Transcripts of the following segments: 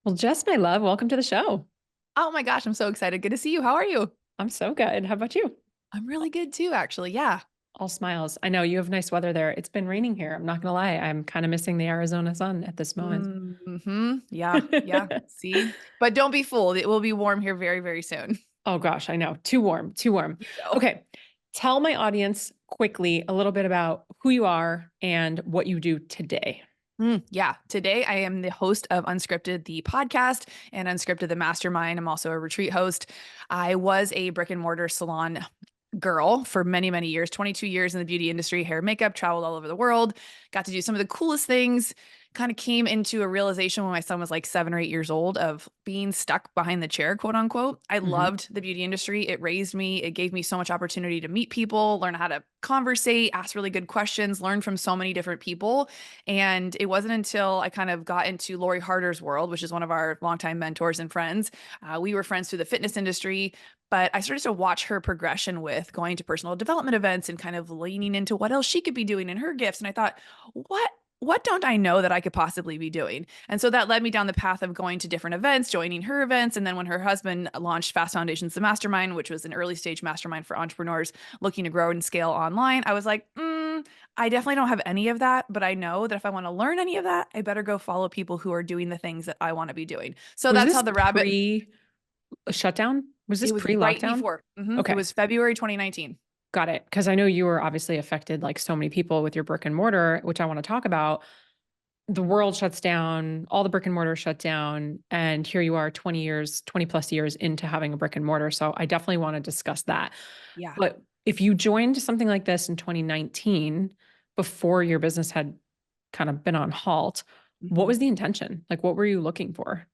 Well, Jess, my love, welcome to the show. Oh my gosh, I'm so excited. Good to see you. How are you? I'm so good. How about you? I'm really good too, actually. Yeah. All smiles. I know you have nice weather there. It's been raining here. I'm not gonna lie. I'm kind of missing the Arizona sun at this moment. Yeah. Yeah. See? But don't be fooled. It will be warm here very, very soon. Oh gosh, I know. Too warm, too warm. You know. Okay. Tell my audience quickly a little bit about who you are and what you do today. Yeah. Today I am the host of Unscripted, the podcast, and Unscripted, the mastermind. I'm also a retreat host. I was a brick and mortar salon girl for many, many years, 22 years in the beauty industry, hair, makeup, traveled all over the world, got to do some of the coolest things. Kind of came into a realization when my son was like 7 or 8 years old of being stuck behind the chair, quote unquote. I Hmm. loved the beauty industry. It raised me. It gave me so much opportunity to meet people, learn how to conversate, ask really good questions, learn from so many different people. And it wasn't until I kind of got into Lori Harder's world, which is one of our longtime mentors and friends. We were friends through the fitness industry, but I started to watch her progression with going to personal development events and kind of leaning into what else she could be doing in her gifts. And I thought, what don't I know that I could possibly be doing? And so that led me down the path of going to different events, joining her events. And then when her husband launched Fast Foundations, the mastermind, which was an early stage mastermind for entrepreneurs looking to grow and scale online, I was like, I definitely don't have any of that, but I know that if I want to learn any of that, I better go follow people who are doing the things that I want to be doing. So Was that's how this the rabbit, pre-shutdown? Was this it was right pre-lockdown? before. It Okay. was February 2019. Got it. Because I know you were obviously affected like so many people with your brick and mortar, which I want to talk about. The world shuts down, all the brick and mortar shut down, and here you are 20 years, 20 plus years into having a brick and mortar. So I definitely want to discuss that. Yeah. But if you joined something like this in 2019, before your business had kind of been on halt, what Mhm. was the intention? Like, what were you looking for?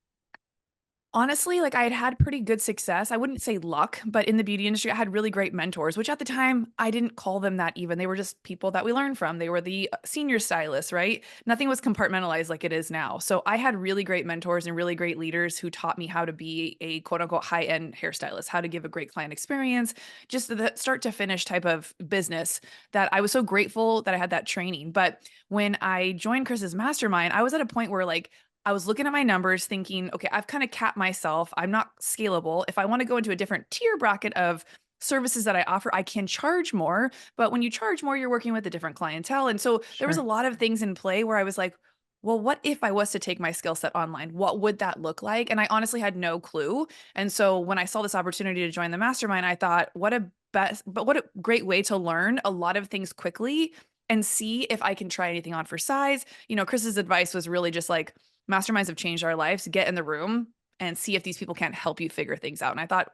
Honestly, like I had had pretty good success. I wouldn't say luck, but in the beauty industry, I had really great mentors, which at the time I didn't call them that even. They were just people that we learned from. They were the senior stylists, right? Nothing was compartmentalized like it is now. So I had really great mentors and really great leaders who taught me how to be a quote unquote high end hairstylist, how to give a great client experience, just the start to finish type of business that I was so grateful that I had that training. But when I joined Chris's mastermind, I was at a point where like I was looking at my numbers thinking, okay, I've kind of capped myself. I'm not scalable. If I want to go into a different tier bracket of services that I offer, I can charge more. But when you charge more, you're working with a different clientele. And so there was a Sure. lot of things in play where I was like, well, what if I was to take my skill set online? What would that look like? And I honestly had no clue. And so when I saw this opportunity to join the mastermind, I thought, what a great way to learn a lot of things quickly and see if I can try anything on for size. Chris's advice was really just like, masterminds have changed our lives. Get in the room and see if these people can't help you figure things out. And I thought,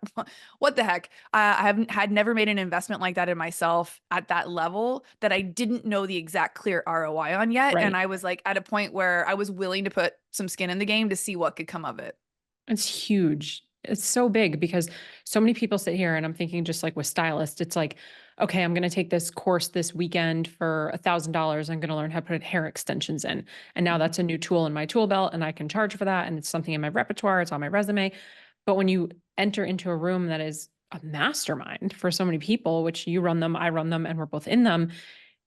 what the heck? I haven't had never made an investment like that in myself at that level that I didn't know the exact clear ROI on yet. And Right. I was like at a point where I was willing to put some skin in the game to see what could come of it. It's huge. It's so big because so many people sit here and I'm thinking just like with stylists, it's like, okay, I'm going to take this course this weekend for $1,000. I'm going to learn how to put hair extensions in. And now Mhm. that's a new tool in my tool belt and I can charge for that. And it's something in my repertoire. It's on my resume. But when you enter into a room that is a mastermind for so many people, which you run them, I run them, and we're both in them,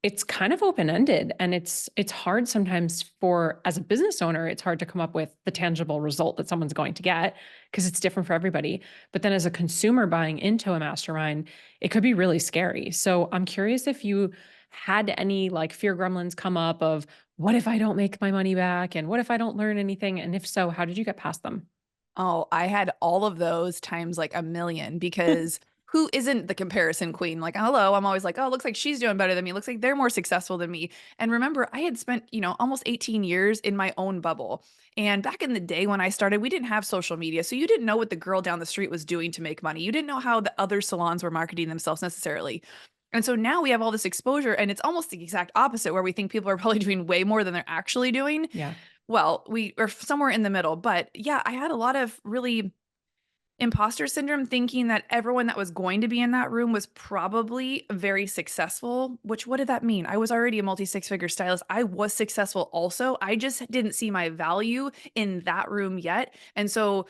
it's kind of open-ended and it's hard sometimes for as a business owner it's hard to come up with the tangible result that someone's going to get because it's different for everybody, but then as a consumer buying into a mastermind it could be really scary. So I'm curious if you had any like fear gremlins come up of what if I don't make my money back and what if I don't learn anything, and if so, how did you get past them? Oh, I had all of those times like a million because who isn't the comparison queen? Like, hello, I'm always like, oh, looks like she's doing better than me. Looks like they're more successful than me. And remember, I had spent, almost 18 years in my own bubble. And back in the day when I started, we didn't have social media. So you didn't know what the girl down the street was doing to make money. You didn't know how the other salons were marketing themselves necessarily. And so now we have all this exposure, and it's almost the exact opposite where we think people are probably doing way more than they're actually doing. Yeah. Well, we are somewhere in the middle, but yeah, I had a lot of really imposter syndrome thinking that everyone that was going to be in that room was probably very successful, which what did that mean? I was already a multi six figure stylist. I was successful also. I just didn't see my value in that room yet. And so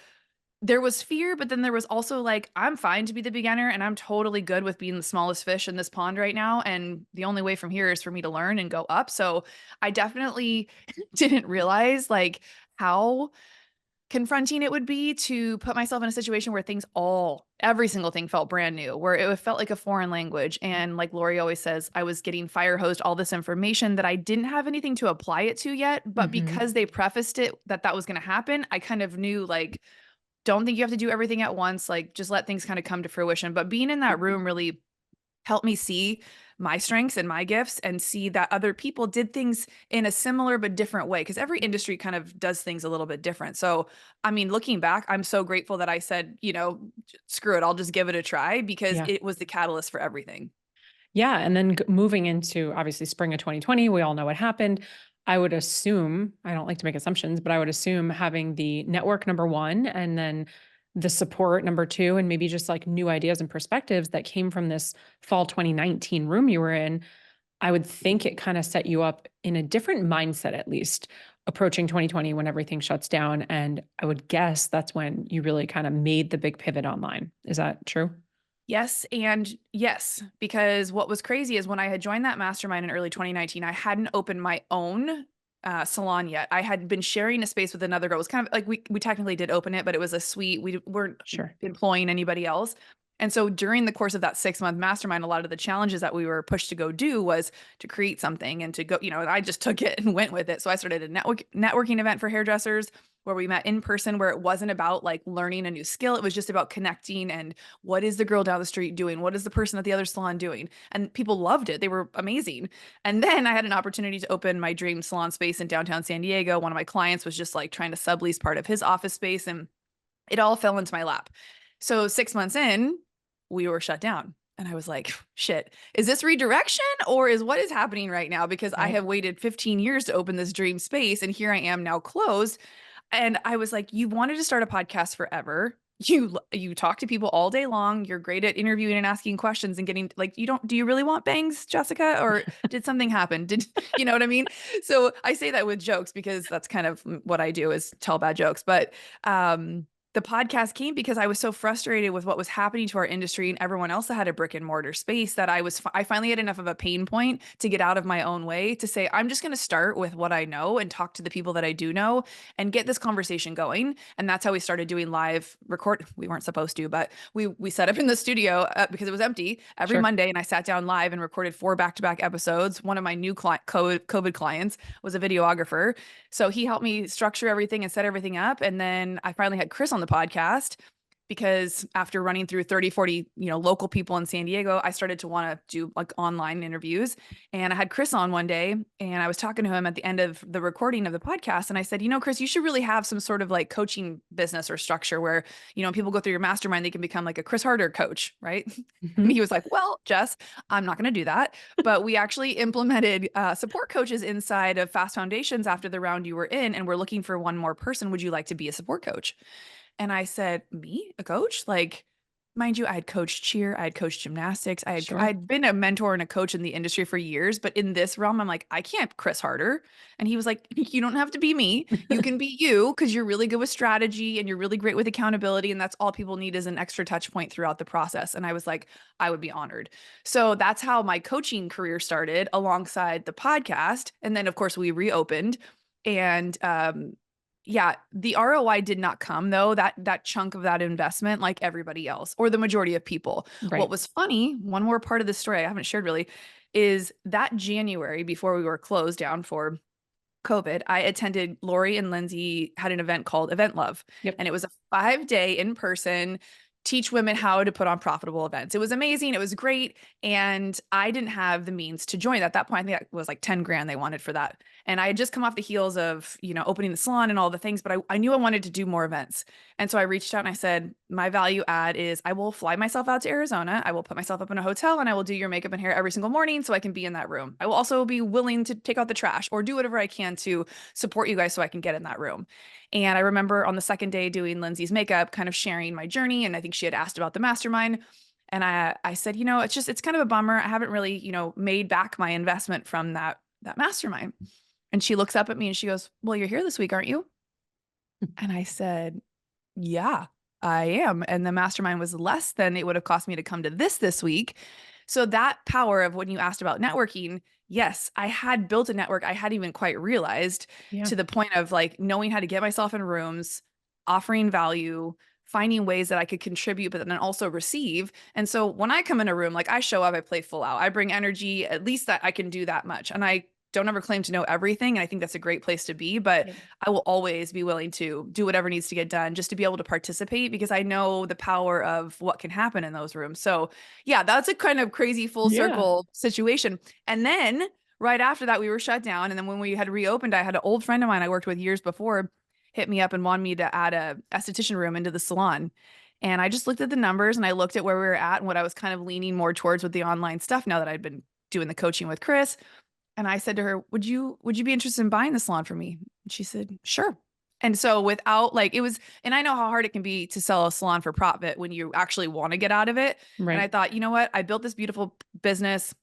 there was fear, but then there was also like, I'm fine to be the beginner and I'm totally good with being the smallest fish in this pond right now. And the only way from here is for me to learn and go up. So I definitely didn't realize like how confronting it would be to put myself in a situation where every single thing felt brand new, where it felt like a foreign language. And like Lori always says, I was getting fire hosed all this information that I didn't have anything to apply it to yet. But Mhm. because they prefaced it that was going to happen, I kind of knew like, don't think you have to do everything at once. Like just let things kind of come to fruition. But being in that room really helped me see my strengths and my gifts and see that other people did things in a similar but different way because every industry kind of does things a little bit different. So, I mean, looking back, I'm so grateful that I said, screw it, I'll just give it a try because Yeah. it was the catalyst for everything. Yeah, and then moving into obviously spring of 2020, we all know what happened. I would assume, I don't like to make assumptions, but I would assume having the network number one and then the support number two, and maybe just like new ideas and perspectives that came from this fall 2019 room you were in, I would think it kind of set you up in a different mindset, at least approaching 2020 when everything shuts down. And I would guess that's when you really kind of made the big pivot online. Is that true? Yes, and yes, because what was crazy is when I had joined that mastermind in early 2019, I hadn't opened my own salon yet. I had been sharing a space with another girl. It was kind of like we technically did open it, but it was a suite. We weren't Sure. employing anybody else. And so during the course of that 6-month mastermind, a lot of the challenges that we were pushed to go do was to create something and to go, and I just took it and went with it. So I started a networking event for hairdressers where we met in person, where it wasn't about like learning a new skill. It was just about connecting and what is the girl down the street doing? What is the person at the other salon doing? And people loved it. They were amazing. And then I had an opportunity to open my dream salon space in downtown San Diego. One of my clients was just like trying to sublease part of his office space, and it all fell into my lap. So 6 months in, we were shut down. And I was like, shit, is this redirection or is what is happening right now? Because I Right. have waited 15 years to open this dream space and here I am now closed. And I was like, you wanted to start a podcast forever. You talk to people all day long. You're great at interviewing and asking questions and getting like do you really want bangs, Jessica? Or did something happen? Did you know what I mean? So I say that with jokes because that's kind of what I do is tell bad jokes. But the podcast came because I was so frustrated with what was happening to our industry and everyone else that had a brick and mortar space that I finally had enough of a pain point to get out of my own way to say, I'm just going to start with what I know and talk to the people that I do know and get this conversation going. And that's how we started doing live record. We weren't supposed to, but we set up in the studio because it was empty every Sure. Monday. And I sat down live and recorded 4 back-to-back episodes. One of my new COVID clients was a videographer. So he helped me structure everything and set everything up. And then I finally had Chris on the podcast because after running through 30, 40, local people in San Diego, I started to want to do like online interviews. And I had Chris on one day and I was talking to him at the end of the recording of the podcast. And I said, Chris, you should really have some sort of like coaching business or structure where, when people go through your mastermind, they can become like a Chris Harder coach, right? And Mhm. he was like, well, Jess, I'm not going to do that. But we actually implemented support coaches inside of Fast Foundations after the round you were in. And we're looking for one more person. Would you like to be a support coach? And I said, me, a coach? Like, mind you, I had coached cheer, I had coached gymnastics, Sure. I'd been a mentor and a coach in the industry for years, but in this realm, I'm like, I can't Chris Harder. And he was like, you don't have to be me. You can be you because you're really good with strategy and you're really great with accountability. And that's all people need is an extra touch point throughout the process. And I was like, I would be honored. So that's how my coaching career started alongside the podcast. And then, of course, we reopened. And yeah, the ROI did not come though, that chunk of that investment like everybody else or the majority of people. What Right. was funny, one more part of the story I haven't shared really, is that January before we were closed down for COVID, I attended Lori and Lindsay had an event called Event Love. Yep. And it was a 5-day in-person teach women how to put on profitable events. It was amazing. It was great. And I didn't have the means to join. At that point, I think it was like 10 grand they wanted for that. And I had just come off the heels of, opening the salon and all the things, but I knew I wanted to do more events. And so I reached out and I said, my value add is I will fly myself out to Arizona. I will put myself up in a hotel and I will do your makeup and hair every single morning so I can be in that room. I will also be willing to take out the trash or do whatever I can to support you guys so I can get in that room. And I remember on the second day doing Lindsay's makeup, kind of sharing my journey. And I think she had asked about the mastermind. And I said, it's kind of a bummer. I haven't really, made back my investment from that mastermind. And she looks up at me and she goes, well, you're here this week, aren't you? And I said, yeah, I am. And the mastermind was less than it would have cost me to come to this week. So that power of when you asked about networking, yes, I had built a network I hadn't even quite realized Yeah. to the point of like knowing how to get myself in rooms, offering value, finding ways that I could contribute, but then also receive. And so when I come in a room, like I show up, I play full out, I bring energy, at least that I can do that much. And I don't ever claim to know everything. And I think that's a great place to be, but Yeah. I will always be willing to do whatever needs to get done just to be able to participate because I know the power of what can happen in those rooms. So yeah, that's a kind of crazy full Yeah. circle situation. And then right after that, we were shut down. And then when we had reopened, I had an old friend of mine I worked with years before hit me up and wanted me to add a esthetician room into the salon. And I just looked at the numbers and I looked at where we were at and what I was kind of leaning more towards with the online stuff now that I'd been doing the coaching with Chris. And I said to her, would you be interested in buying the salon for me? And she said, sure. And so without like it was, and I know how hard it can be to sell a salon for profit when you actually want to get out of it. And I Right. thought, you know what? I built this beautiful business.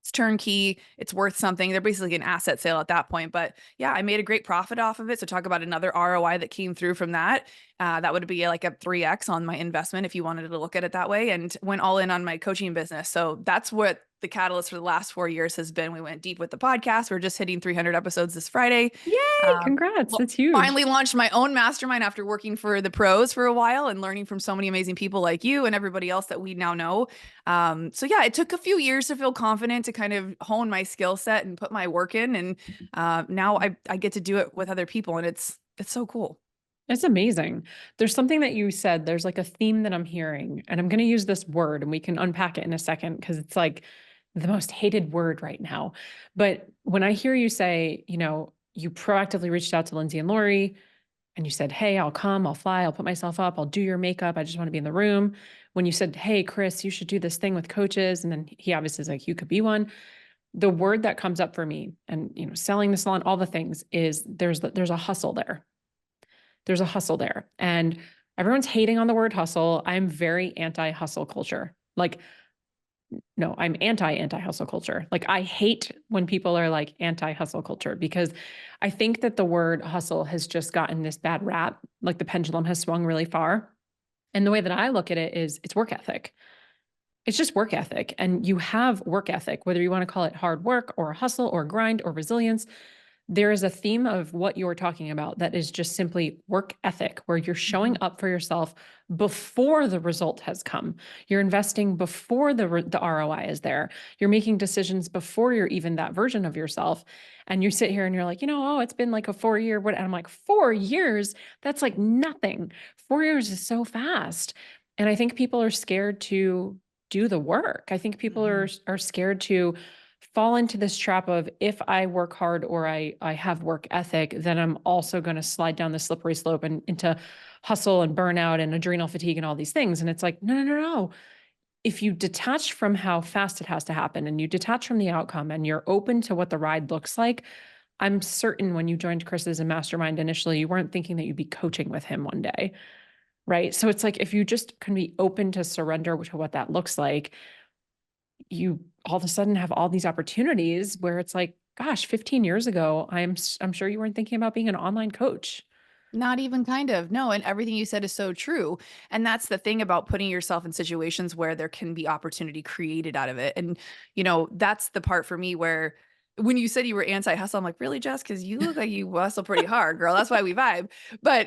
It's turnkey. It's worth something. They're basically an asset sale at that point. But yeah, I made a great profit off of it. So talk about another ROI that came through from that. That would be like a 3x on my investment if you wanted to look at it that way, and went all in on my coaching business. So that's what the catalyst for the last 4 years has been. We went deep with the podcast. We're just hitting 300 episodes this Friday. Yay. Congrats. That's huge. Finally launched my own mastermind after working for the pros for a while and learning from so many amazing people like you and everybody else that we now know. So yeah, it took a few years to feel confident to kind of hone my skill set and put my work in. And now I get to do it with other people, and it's so cool. It's amazing. There's something that you said, there's like a theme that I'm hearing, and I'm going to use this word and we can unpack it in a second because it's like the most hated word right now. But when I hear you say, you proactively reached out to Lindsay and Lori and you said, hey, I'll come, I'll fly, I'll put myself up, I'll do your makeup. I just want to be in the room. When you said, hey, Chris, you should do this thing with coaches. And then he obviously is like, you could be one. The word that comes up for me and, selling the salon, all the things is there's a hustle there. There's a hustle there. And everyone's hating on the word hustle. I'm very anti hustle culture. Like, no, I'm anti hustle culture. Like, I hate when people are like anti hustle culture because I think that the word hustle has just gotten this bad rap. Like, the pendulum has swung really far. And the way that I look at it is it's work ethic. It's just work ethic. And you have work ethic, whether you want to call it hard work or hustle or grind or resilience. There is a theme of what you're talking about that is just simply work ethic, where you're showing Mhm. up for yourself before the result has come. You're investing before the ROI is there. You're making decisions before you're even that version of yourself. And you sit here and you're like, oh, it's been like a 4 year, what? And I'm like, 4 years? That's like nothing. 4 years is so fast. And I think people are scared to do the work. I think people Mhm. are scared to fall into this trap of if I work hard or I have work ethic, then I'm also going to slide down the slippery slope and into hustle and burnout and adrenal fatigue and all these things. And it's like, no, no, no, no. If you detach from how fast it has to happen and you detach from the outcome and you're open to what the ride looks like, I'm certain when you joined Chris's and Mastermind initially, you weren't thinking that you'd be coaching with him one day. Right. So it's like if you just can be open to surrender to what that looks like, you all of a sudden have all these opportunities where it's like, gosh, 15 years ago, I'm sure you weren't thinking about being an online coach. Not even kind of. No, and everything you said is so true. And that's the thing about putting yourself in situations where there can be opportunity created out of it. And, that's the part for me where when you said you were anti-hustle, I'm like, really, Jess? Because you look like you hustle pretty hard, girl. That's why we vibe.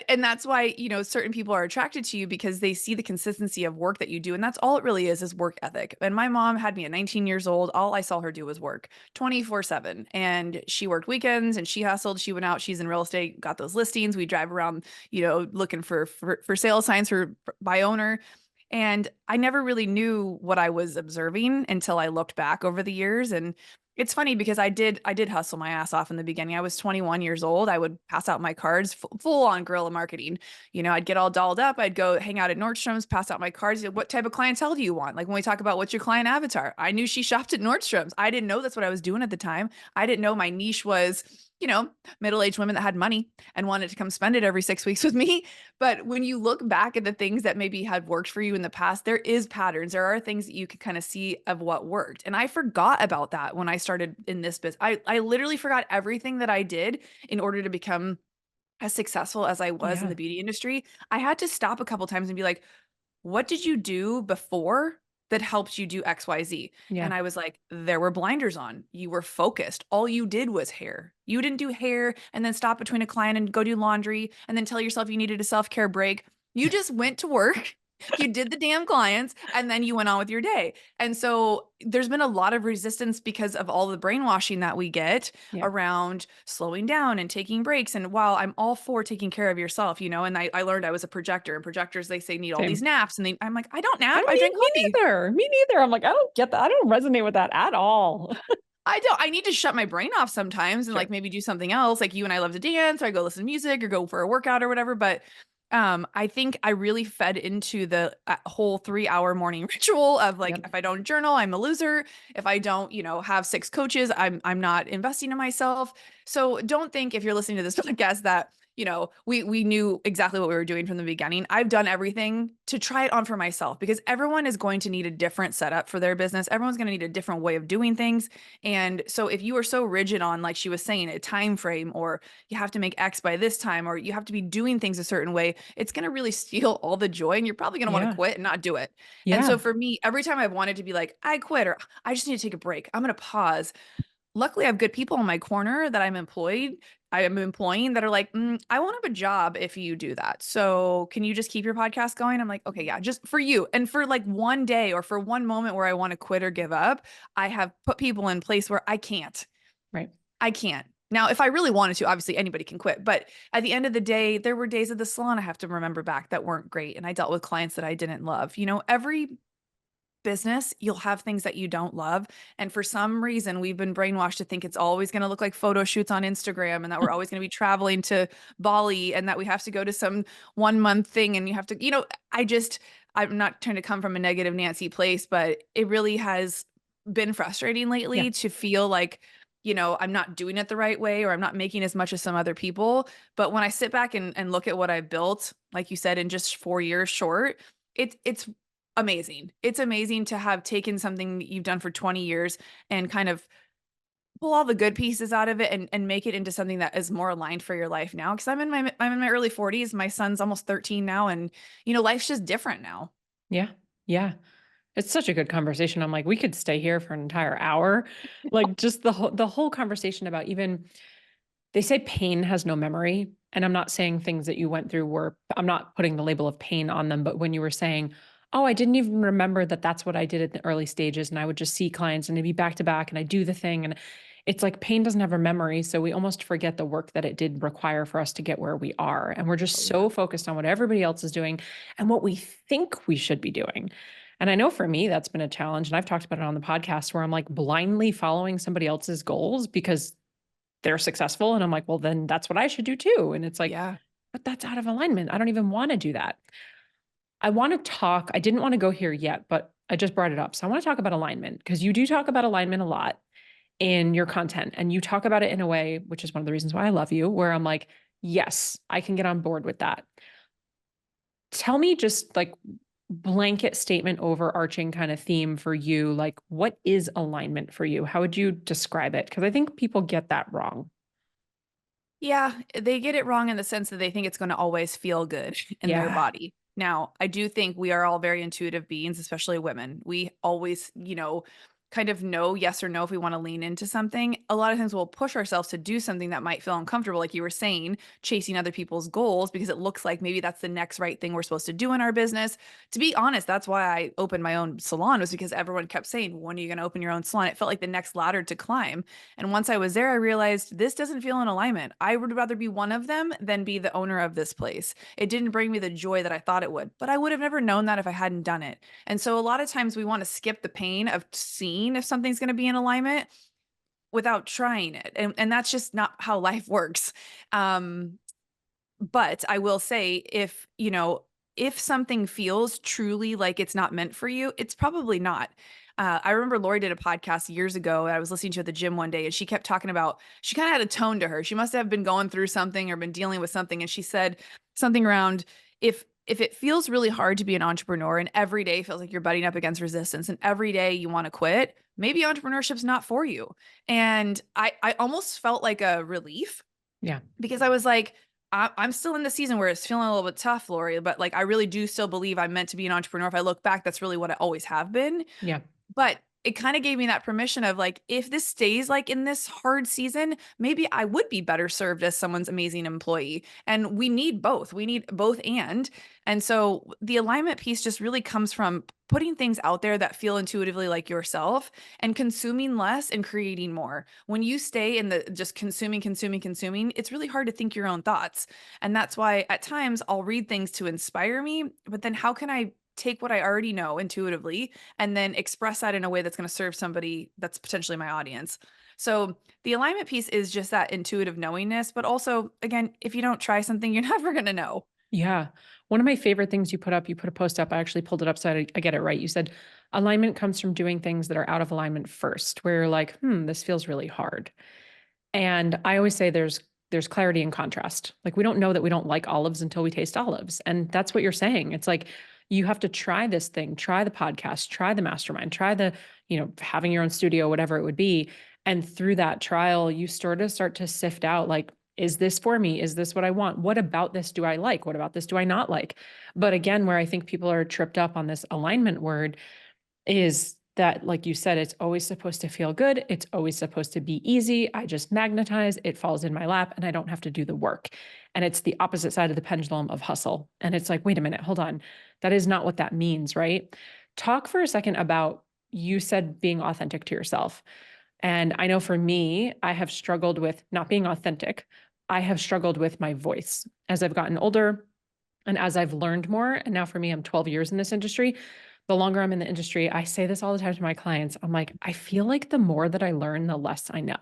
And that's why, certain people are attracted to you because they see the consistency of work that you do. And that's all it really is work ethic. And my mom had me at 19 years old. All I saw her do was work 24/7. And she worked weekends and she hustled. She went out, she's in real estate, got those listings. We drive around, looking for sale signs for by owner. And I never really knew what I was observing until I looked back over the years. And it's funny because I did hustle my ass off in the beginning. I was 21 years old. I would pass out my cards, full on guerrilla marketing. I'd get all dolled up. I'd go hang out at Nordstrom's, pass out my cards. What type of clientele do you want? Like when we talk about what's your client avatar, I knew she shopped at Nordstrom's. I didn't know that's what I was doing at the time. I didn't know my niche was, middle-aged women that had money and wanted to come spend it every 6 weeks with me. But when you look back at the things that maybe had worked for you in the past, there is patterns. There are things that you could kind of see of what worked. And I forgot about that when I started in this business. I literally forgot everything that I did in order to become as successful as I was in Yeah. the beauty industry. I had to stop a couple times and be like, what did you do before that helped you do XYZ. Yeah. And I was like, there were blinders on. You were focused. All you did was hair. You didn't do hair and then stop between a client and go do laundry and then tell yourself you needed a self-care break. You just went to work. You did the damn clients and then you went on with your day. And so there's been a lot of resistance because of all the brainwashing that we get Yeah. around slowing down and taking breaks. And while I'm all for taking care of yourself, you know, and I learned I was a projector, and projectors, they say need all these Same. naps. And I'm like, I don't I nap. don't I need, drink me coffee. neither. Me neither. I'm like, I don't get that. I don't resonate with that at all. I don't. I need to shut my brain off sometimes and Sure. like maybe do something else. Like you and I love to dance, or I go listen to music, or go for a workout or whatever. But I think I really fed into the whole 3 hour morning ritual of like, Yep. if I don't journal, I'm a loser. If I don't, you know, have 6 coaches, I'm not investing in myself. So don't think if you're listening to this podcast that, you know, we knew exactly what we were doing from the beginning. I've done everything to try it on for myself because everyone is going to need a different setup for their business. Everyone's going to need a different way of doing things. And so if you are so rigid on, like she was saying, a time frame, or you have to make X by this time, or you have to be doing things a certain way, it's going to really steal all the joy and you're probably going to want to Yeah. quit and not do it. And so Yeah. for me, every time I've wanted to be like, I quit, or I just need to take a break, I'm going to pause. Luckily, I have good people in my corner that I am employing that are like, I won't have a job if you do that. So can you just keep your podcast going? I'm like, okay, yeah, just for you. And for like one day or for one moment where I want to quit or give up, I have put people in place where I can't. Right. I can't. Now, if I really wanted to, obviously anybody can quit. But at the end of the day, there were days at the salon I have to remember back that weren't great. And I dealt with clients that I didn't love. You know, every business, you'll have things that you don't love. And for some reason, we've been brainwashed to think it's always going to look like photo shoots on Instagram and that we're always going to be traveling to Bali and that we have to go to some 1 month thing and you have to, you know, I'm not trying to come from a negative Nancy place, but it really has been frustrating Yeah. lately to feel like, you know, I'm not doing it the right way or I'm not making as much as some other people. But when I sit back and look at what I've built, like you said, in just 4 years short, it's amazing. It's amazing to have taken something that you've done for 20 years and kind of pull all the good pieces out of it and make it into something that is more aligned for your life now. Cause I'm in my early 40s. My son's almost 13 now. And you know, life's just different now. Yeah. Yeah. It's such a good conversation. I'm like, we could stay here for an entire hour. Like just the whole conversation about even they say pain has no memory. And I'm not saying things that you went through were, I'm not putting the label of pain on them, but when you were saying, oh, I didn't even remember that that's what I did at the early stages. And I would just see clients and they'd be back to back and I do the thing. And it's like pain doesn't have a memory. So we almost forget the work that it did require for us to get where we are. And we're Oh just yeah. so focused on what everybody else is doing and what we think we should be doing. And I know for me, that's been a challenge. And I've talked about it on the podcast where I'm like blindly following somebody else's goals because they're successful. And I'm like, well, then that's what I should do too. And it's like, Yeah. but that's out of alignment. I don't even want to do that. I want to talk, I didn't want to go here yet, but I just brought it up. So I want to talk about alignment because you do talk about alignment a lot in your content and you talk about it in a way, which is one of the reasons why I love you, where I'm like, yes, I can get on board with that. Tell me just like blanket statement overarching kind of theme for you. Like, what is alignment for you? How would you describe it? Because I think people get that wrong. Yeah, they get it wrong in the sense that they think it's going to always feel good in their Yeah. body. Now, I do think we are all very intuitive beings, especially women. We always, you kind of know yes or no if we want to lean into something. A lot of times we'll push ourselves to do something that might feel uncomfortable, like you were saying, chasing other people's goals because it looks like maybe that's the next right thing we're supposed to do in our business. To be honest, that's why I opened my own salon was because everyone kept saying, when are you going to open your own salon? It felt like the next ladder to climb. And once I was there, I realized this doesn't feel in alignment. I would rather be one of them than be the owner of this place. It didn't bring me the joy that I thought it would, but I would have never known that if I hadn't done it. And so a lot of times we want to skip the pain of seeing if something's going to be in alignment without trying it. And that's just not how life works. But I will say if something feels truly like it's not meant for you, it's probably not. I remember Lori did a podcast years ago. I was listening to at the gym one day, and she kept talking about she kind of had a tone to her. She must have been going through something or been dealing with something, and she said something around if it feels really hard to be an entrepreneur and every day feels like you're butting up against resistance and every day you want to quit, maybe entrepreneurship's not for you. And I almost felt like a relief Yeah. because I was like, I'm still in the season where it's feeling a little bit tough, Lori, but like I really do still believe I'm meant to be an entrepreneur. If I look back, that's really what I always have been. Yeah. But it kind of gave me that permission of like, if this stays like in this hard season, maybe I would be better served as someone's amazing employee. And we need both. We need both and. And so the alignment piece just really comes from putting things out there that feel intuitively like yourself and consuming less and creating more. When you stay in the just consuming, it's really hard to think your own thoughts. And that's why at times I'll read things to inspire me, but then how can I take what I already know intuitively and then express that in a way that's going to serve somebody that's potentially my audience. So the alignment piece is just that intuitive knowingness, but also, again, if you don't try something, you're never going to know. Yeah. One of my favorite things you put a post up. I actually pulled it up so I get it right. You said alignment comes from doing things that are out of alignment first, where you're like, this feels really hard. And I always say there's clarity and contrast. Like we don't know that we don't like olives until we taste olives. And that's what you're saying. It's like you have to try this thing, try the podcast, try the mastermind, try the, having your own studio, whatever it would be. And through that trial, you start to sift out like, is this for me? Is this what I want? What about this do I like? What about this do I not like? But again, where I think people are tripped up on this alignment word is that, like you said, it's always supposed to feel good. It's always supposed to be easy. I just magnetize, it falls in my lap, and I don't have to do the work. And it's the opposite side of the pendulum of hustle. And it's like, wait a minute, hold on. That is not what that means, right? Talk for a second about, you said being authentic to yourself. And I know for me, I have struggled with not being authentic. I have struggled with my voice as I've gotten older and as I've learned more. And now for me, I'm 12 years in this industry. The longer I'm in the industry, I say this all the time to my clients. I'm like, I feel like the more that I learn, the less I know.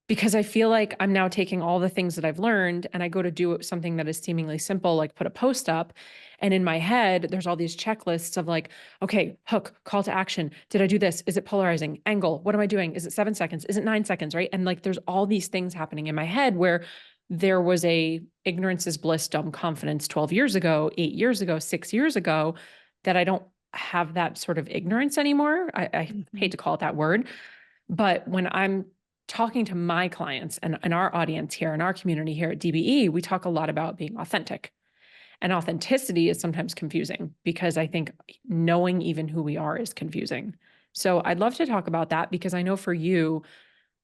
Because I feel like I'm now taking all the things that I've learned and I go to do something that is seemingly simple, like put a post up. And in my head, there's all these checklists of like, okay, hook, call to action. Did I do this? Is it polarizing? Angle? What am I doing? Is it 7 seconds? Is it 9 seconds? Right. And like, there's all these things happening in my head where there was a ignorance is bliss, dumb confidence 12 years ago, 8 years ago, 6 years ago, that I don't have that sort of ignorance anymore. I hate Mhm. to call it that word, but when I'm talking to my clients and our audience here in our community here at DBE, we talk a lot about being authentic. And authenticity is sometimes confusing because I think knowing even who we are is confusing. So I'd love to talk about that because I know for you,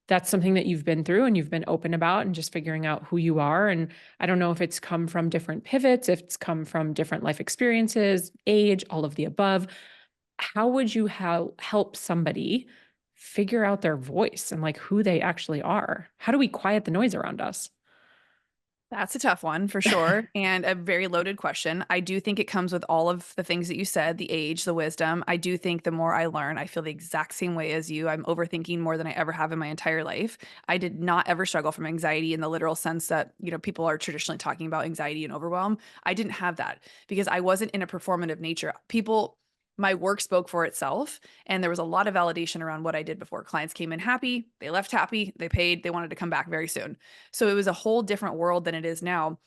that's something that you've been through and you've been open about and just figuring out who you are. And I don't know if it's come from different pivots, if it's come from different life experiences, age, all of the above. How would you help somebody figure out their voice and like who they actually are? How do we quiet the noise around us? That's a tough one for sure, and a very loaded question. I do think it comes with all of the things that you said, the age, the wisdom. I do think the more I learn, I feel the exact same way as you. I'm overthinking more than I ever have in my entire life. I did not ever struggle from anxiety in the literal sense that, people are traditionally talking about anxiety and overwhelm. I didn't have that because I wasn't in a performative nature. My work spoke for itself, and there was a lot of validation around what I did before. Clients came in happy, they left happy, they paid, they wanted to come back very soon. So it was a whole different world than it is now.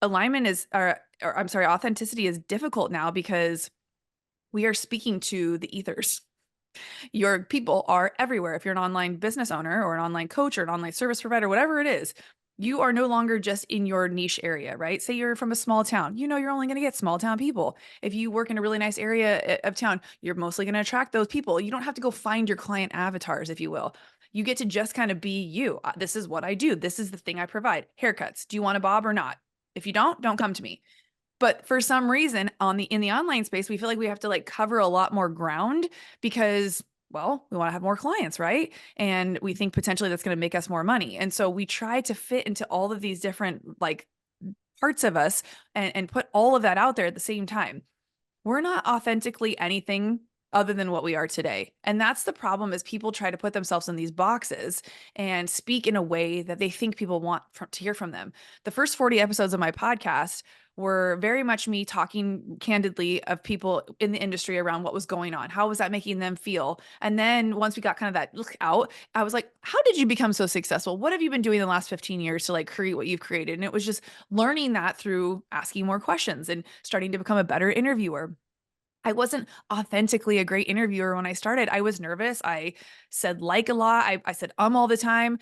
Authenticity is difficult now because we are speaking to the ethers. Your people are everywhere. If you're an online business owner or an online coach or an online service provider, whatever it is, you are no longer just in your niche area, right? Say you're from a small town, you're only going to get small town people. If you work in a really nice area of town, you're mostly going to attract those people. You don't have to go find your client avatars, if you will. You get to just kind of be you. This is what I do. This is the thing I provide. Haircuts. Do you want a bob or not? If you don't come to me. But for some reason in the online space, we feel like we have to like cover a lot more ground because, well, we want to have more clients, right? And we think potentially that's going to make us more money. And so we try to fit into all of these different like parts of us and put all of that out there at the same time. We're not authentically anything other than what we are today. And that's the problem is people try to put themselves in these boxes and speak in a way that they think people want to hear from them. The first 40 episodes of my podcast were very much me talking candidly of people in the industry around what was going on. How was that making them feel? And then once we got kind of that look out, I was like, how did you become so successful? What have you been doing the last 15 years to like create what you've created? And it was just learning that through asking more questions and starting to become a better interviewer. I wasn't authentically a great interviewer when I started. I was nervous. I said like a lot. I said all the time.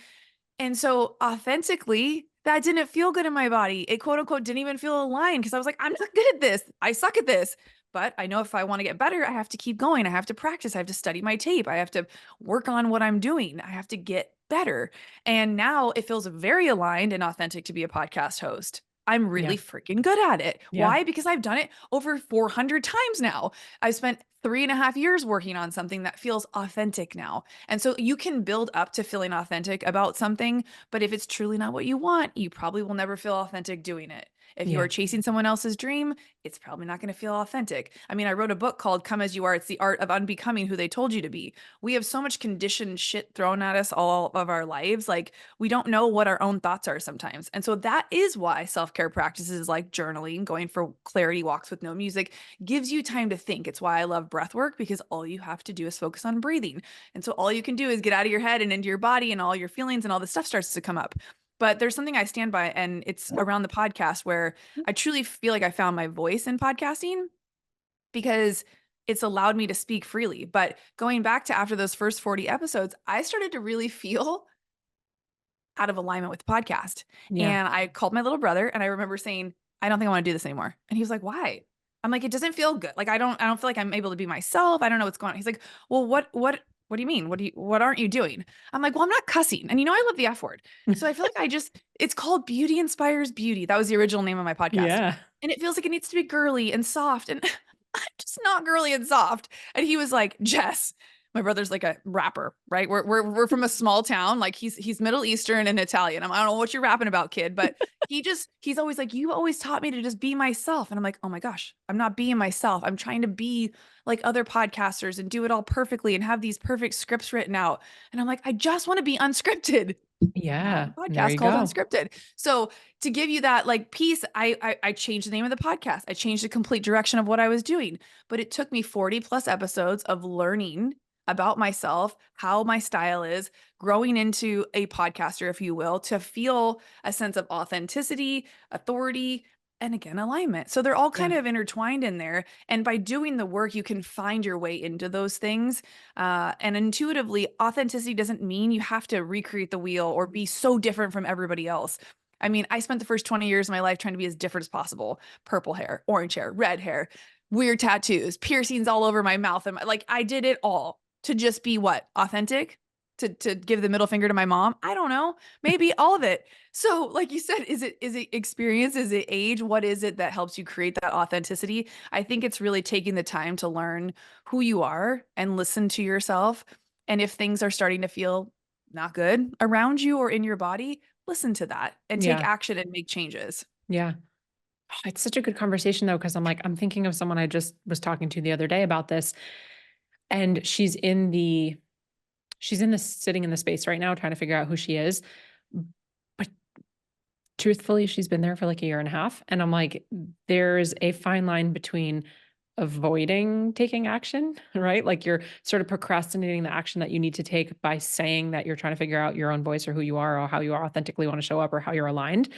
And so authentically, that didn't feel good in my body. It quote unquote didn't even feel aligned because I was like, I'm not good at this. I suck at this. But I know if I want to get better, I have to keep going. I have to practice. I have to study my tape. I have to work on what I'm doing. I have to get better. And now it feels very aligned and authentic to be a podcast host. I'm Yeah. really freaking good at it. Yeah. Why? Because I've done it over 400 times now. I've spent 3.5 years working on something that feels authentic now. And so you can build up to feeling authentic about something, but if it's truly not what you want, you probably will never feel authentic doing it. If you are Yeah. chasing someone else's dream, it's probably not going to feel authentic. I mean, I wrote a book called Come As You Are. It's the art of unbecoming who they told you to be. We have so much conditioned shit thrown at us all of our lives. Like, we don't know what our own thoughts are sometimes. And so that is why self-care practices like journaling, going for clarity walks with no music, gives you time to think. It's why I love breath work, because all you have to do is focus on breathing. And so all you can do is get out of your head and into your body, and all your feelings and all this stuff starts to come up. But there's something I stand by, and it's around the podcast where I truly feel like I found my voice in podcasting because it's allowed me to speak freely. But going back to after those first 40 episodes, I started to really feel out of alignment with the podcast. Yeah. And I called my little brother and I remember saying, I don't think I want to do this anymore. And he was like, why? I'm like, it doesn't feel good. Like, I don't feel like I'm able to be myself. I don't know what's going on. He's like, well, what do you mean? What aren't you doing? I'm like, well, I'm not cussing. And I love the F word. So I feel like it's called Beauty Inspires Beauty. That was the original name of my podcast. Yeah. And it feels like it needs to be girly and soft. And I'm just not girly and soft. And he was like, Jess, my brother's like a rapper, right? We're from a small town. Like, he's Middle Eastern and Italian. I don't know what you're rapping about, kid, but he's always like, you always taught me to just be myself. And I'm like, oh my gosh, I'm not being myself. I'm trying to be like other podcasters and do it all perfectly and have these perfect scripts written out. And I'm like, I just want to be unscripted. Now I have Yeah. a There podcast you called go. Unscripted. So to give you that like piece, I changed the name of the podcast. I changed the complete direction of what I was doing. But it took me 40 plus episodes of learning about myself, how my style is, growing into a podcaster, if you will, to feel a sense of authenticity, authority, and again, alignment. So they're all Yeah. kind of intertwined in there. And by doing the work, you can find your way into those things. And intuitively, authenticity doesn't mean you have to recreate the wheel or be so different from everybody else. I mean, I spent the first 20 years of my life trying to be as different as possible. Purple hair, orange hair, red hair, weird tattoos, piercings all over my mouth. And like, I did it all to just be what? Authentic? To give the middle finger to my mom? I don't know. Maybe all of it. So, like you said, is it experience? Is it age? What is it that helps you create that authenticity? I think it's really taking the time to learn who you are and listen to yourself. And if things are starting to feel not good around you or in your body, listen to that and take Yeah. action and make changes. Yeah. Oh, it's such a good conversation though, because I'm thinking of someone I just was talking to the other day about this. And she's in the sitting in the space right now, trying to figure out who she is. But truthfully, she's been there for like a year and a half. And I'm like, there's a fine line between avoiding taking action, right? Like you're sort of procrastinating the action that you need to take by saying that you're trying to figure out your own voice or who you are or how you authentically want to show up or how you're aligned.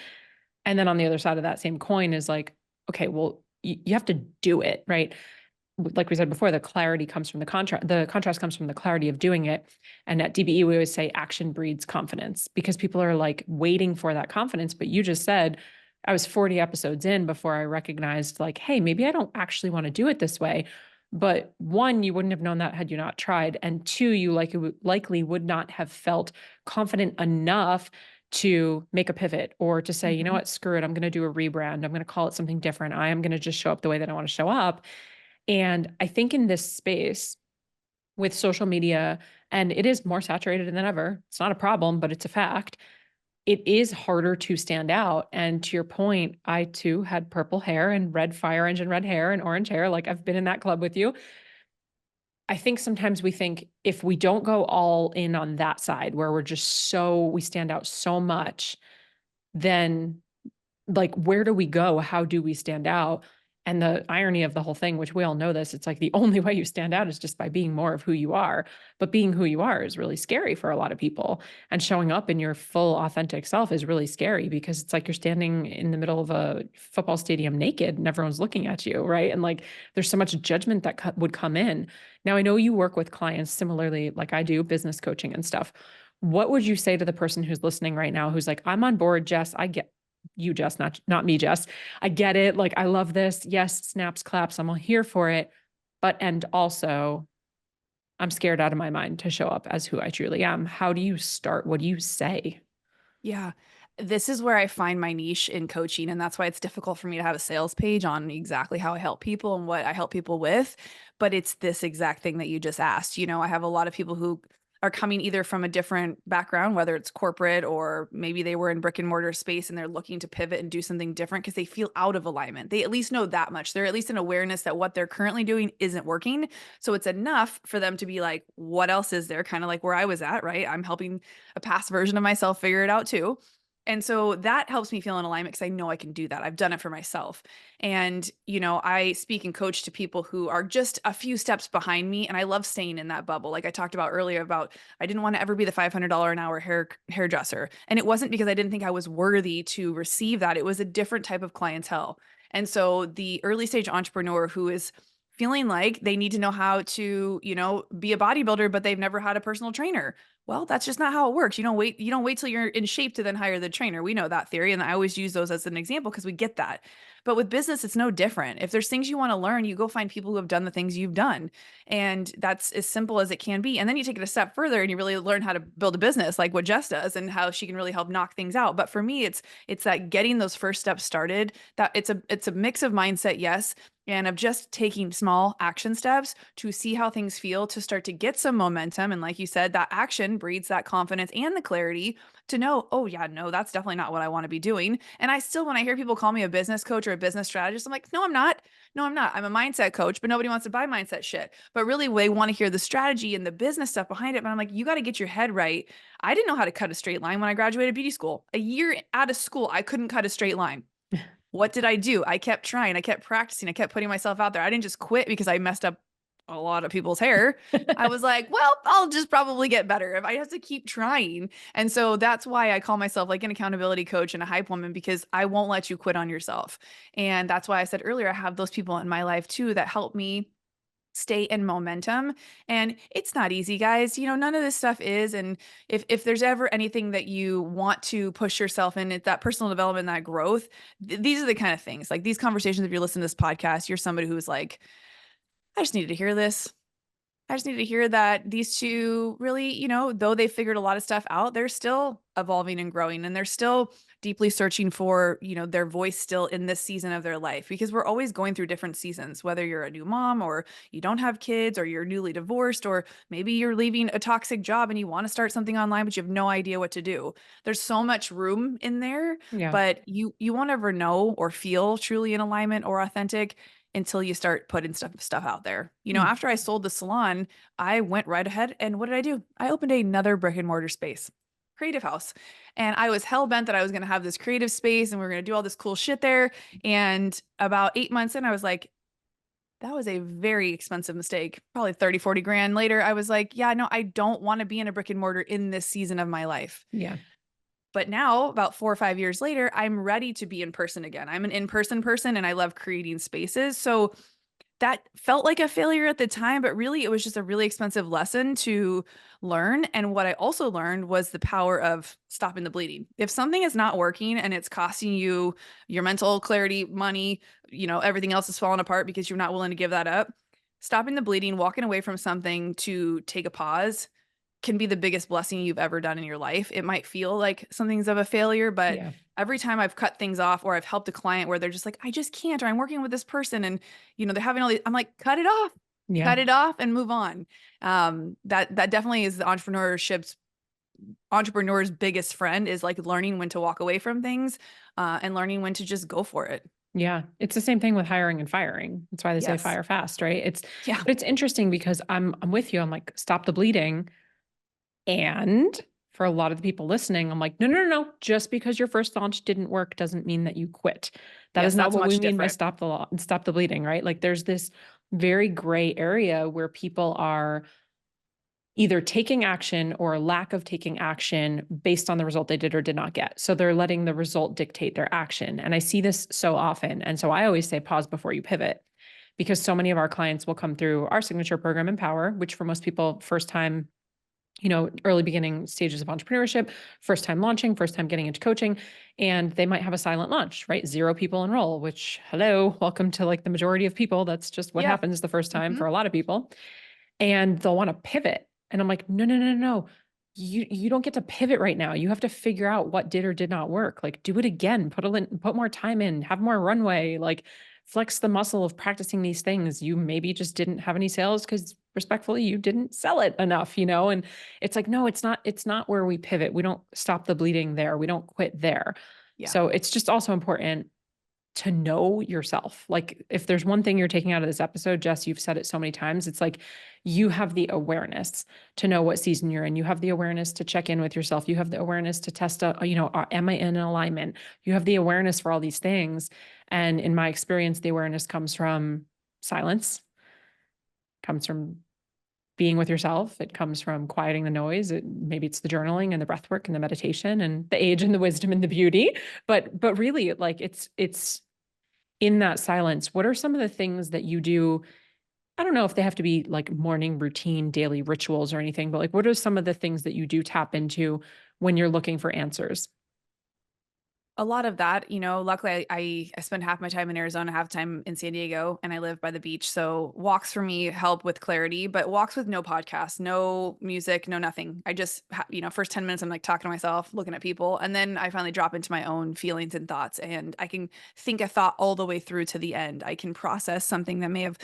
And then on the other side of that same coin is like, okay, well, you have to do it, right? Like we said before, the clarity comes from the contrast comes from the clarity of doing it. And at DBE, we always say action breeds confidence because people are like waiting for that confidence. But you just said, I was 40 episodes in before I recognized, like, hey, maybe I don't actually want to do it this way. But one, you wouldn't have known that had you not tried. And two, you likely would not have felt confident enough to make a pivot or to say, you know Mhm. what, screw it, I'm going to do a rebrand. I'm going to call it something different. I am going to just show up the way that I want to show up. And I think in this space with social media, and it is more saturated than ever, it's not a problem, but it's a fact. It is harder to stand out. And to your point, I too had purple hair and red fire engine red hair and orange hair. Like I've been in that club with you. I think sometimes we think if we don't go all in on that side where we stand out so much, then like, where do we go? How do we stand out? And the irony of the whole thing, which we all know this, it's like the only way you stand out is just by being more of who you are. But being who you are is really scary for a lot of people. And showing up in your full authentic self is really scary because it's like you're standing in the middle of a football stadium naked and everyone's looking at you, right? And like there's so much judgment that would come in. Now, I know you work with clients similarly, like I do, business coaching and stuff. What would you say to the person who's listening right now, who's like, I'm on board, Jess. I get you, Jess, not me, Jess. I get it. Like, I love this. Yes, snaps, claps. I'm all here for it. But, and also I'm scared out of my mind to show up as who I truly am. How do you start? What do you say? Yeah. This is where I find my niche in coaching. And that's why it's difficult for me to have a sales page on exactly how I help people and what I help people with. But it's this exact thing that you just asked. I have a lot of people who are coming either from a different background, whether it's corporate or maybe they were in brick and mortar space and they're looking to pivot and do something different because they feel out of alignment. They at least know that much. They're at least an awareness that what they're currently doing isn't working. So it's enough for them to be like, what else is there? Kind of like where I was at, right? I'm helping a past version of myself figure it out too. And so that helps me feel in alignment because I know I can do that. I've done it for myself. And, I speak and coach to people who are just a few steps behind me. And I love staying in that bubble. Like I talked about earlier about I didn't want to ever be the $500 an hour hairdresser. And it wasn't because I didn't think I was worthy to receive that. It was a different type of clientele. And so the early stage entrepreneur who is feeling like they need to know how to, be a bodybuilder, but they've never had a personal trainer. Well, that's just not how it works. You don't wait till you're in shape to then hire the trainer. We know that theory. And I always use those as an example because we get that. But with business, it's no different. If there's things you want to learn, you go find people who have done the things you've done. And that's as simple as it can be. And then you take it a step further and you really learn how to build a business like what Jess does and how she can really help knock things out. But for me, it's that getting those first steps started, that it's a mix of mindset, yes, and of just taking small action steps to see how things feel, to start to get some momentum. And like you said, that action breeds that confidence and the clarity to know, oh, yeah, no, that's definitely not what I want to be doing. And I still, when I hear people call me a business coach or a business strategist, I'm like, no, I'm not. No, I'm not. I'm a mindset coach, but nobody wants to buy mindset shit. But really, they want to hear the strategy and the business stuff behind it. But I'm like, you got to get your head right. I didn't know how to cut a straight line when I graduated beauty school. A year out of school, I couldn't cut a straight line. What did I do? I kept trying. I kept practicing. I kept putting myself out there. I didn't just quit because I messed up a lot of people's hair. I was like, well, I'll just probably get better if I have to keep trying. And so that's why I call myself like an accountability coach and a hype woman, because I won't let you quit on yourself. And that's why I said earlier, I have those people in my life too that help me stay in momentum. And it's not easy, guys. None of this stuff is. And if there's ever anything that you want to push yourself in, it's that personal development, that growth. These are the kind of things, like these conversations. If you're listening to this podcast, you're somebody who's like, I just needed to hear this. I just need to hear that these two really, though they figured a lot of stuff out, they're still evolving and growing, and they're still deeply searching for, their voice still in this season of their life, because we're always going through different seasons, whether you're a new mom or you don't have kids or you're newly divorced, or maybe you're leaving a toxic job and you want to start something online, but you have no idea what to do. There's so much room in there, Yeah. but you won't ever know or feel truly in alignment or authentic until you start putting stuff out there. Mm. After I sold the salon, I went right ahead and what did I do? I opened another brick and mortar space, creative house. And I was hell bent that I was going to have this creative space and we are going to do all this cool shit there. And about 8 months in, I was like, that was a very expensive mistake. Probably 30, 40 grand later, I was like, yeah, no, I don't want to be in a brick and mortar in this season of my life. Yeah. But now, about 4 or 5 years later, I'm ready to be in person again. I'm an in-person person and I love creating spaces. So that felt like a failure at the time, but really it was just a really expensive lesson to learn. And what I also learned was the power of stopping the bleeding. If something is not working and it's costing you your mental clarity, money, everything else is falling apart because you're not willing to give that up, stopping the bleeding, walking away from something to take a pause can be the biggest blessing you've ever done in your life. It might feel like something's of a failure, but Yeah. every time I've cut things off or I've helped a client where they're just like, I just can't, or I'm working with this person and, they're having all these, I'm like, cut Yeah. it off and move on. That definitely is the entrepreneur's biggest friend, is like learning when to walk away from things, and learning when to just go for it. Yeah. It's the same thing with hiring and firing. That's why they say Yes. fire fast, right? Yeah. But it's interesting because I'm with you. I'm like, stop the bleeding. And for a lot of the people listening, I'm like, no, no, no, no. Just because your first launch didn't work doesn't mean that you quit. That Yes, is not that's what we much mean by different. stop the bleeding, right? Like there's this very gray area where people are either taking action or a lack of taking action based on the result they did or did not get. So they're letting the result dictate their action. And I see this so often. And so I always say pause before you pivot, because so many of our clients will come through our signature program, Empower, which for most people, first time early beginning stages of entrepreneurship, first time launching, first time getting into coaching, and they might have a silent launch, right? 0 people enroll, which, hello, welcome to like the majority of people. That's just what Yeah. happens the first time Hmm. for a lot of people. And they'll want to pivot. And I'm like, no, no, no, no, no. You don't get to pivot right now. You have to figure out what did or did not work. Like do it again, put more time in, have more runway, like flex the muscle of practicing these things. You maybe just didn't have any sales because respectfully, you didn't sell it enough, and it's like, no, it's not where we pivot. We don't stop the bleeding there. We don't quit there. Yeah. So it's just also important to know yourself. Like if there's one thing you're taking out of this episode, Jess, you've said it so many times. It's like you have the awareness to know what season you're in. You have the awareness to check in with yourself. You have the awareness to test out, am I in alignment? You have the awareness for all these things. And in my experience, the awareness comes from silence, comes from being with yourself. It comes from quieting the noise. Maybe it's the journaling and the breath work and the meditation and the age and the wisdom and the beauty. But really like it's in that silence, what are some of the things that you do? I don't know if they have to be like morning routine, daily rituals or anything, but like, what are some of the things that you do tap into when you're looking for answers? A lot of that, luckily I spend half my time in Arizona, half time in San Diego, and I live by the beach. So walks for me help with clarity, but walks with no podcast, no music, no nothing. I just, first 10 minutes, I'm like talking to myself, looking at people. And then I finally drop into my own feelings and thoughts, and I can think a thought all the way through to the end. I can process something that may have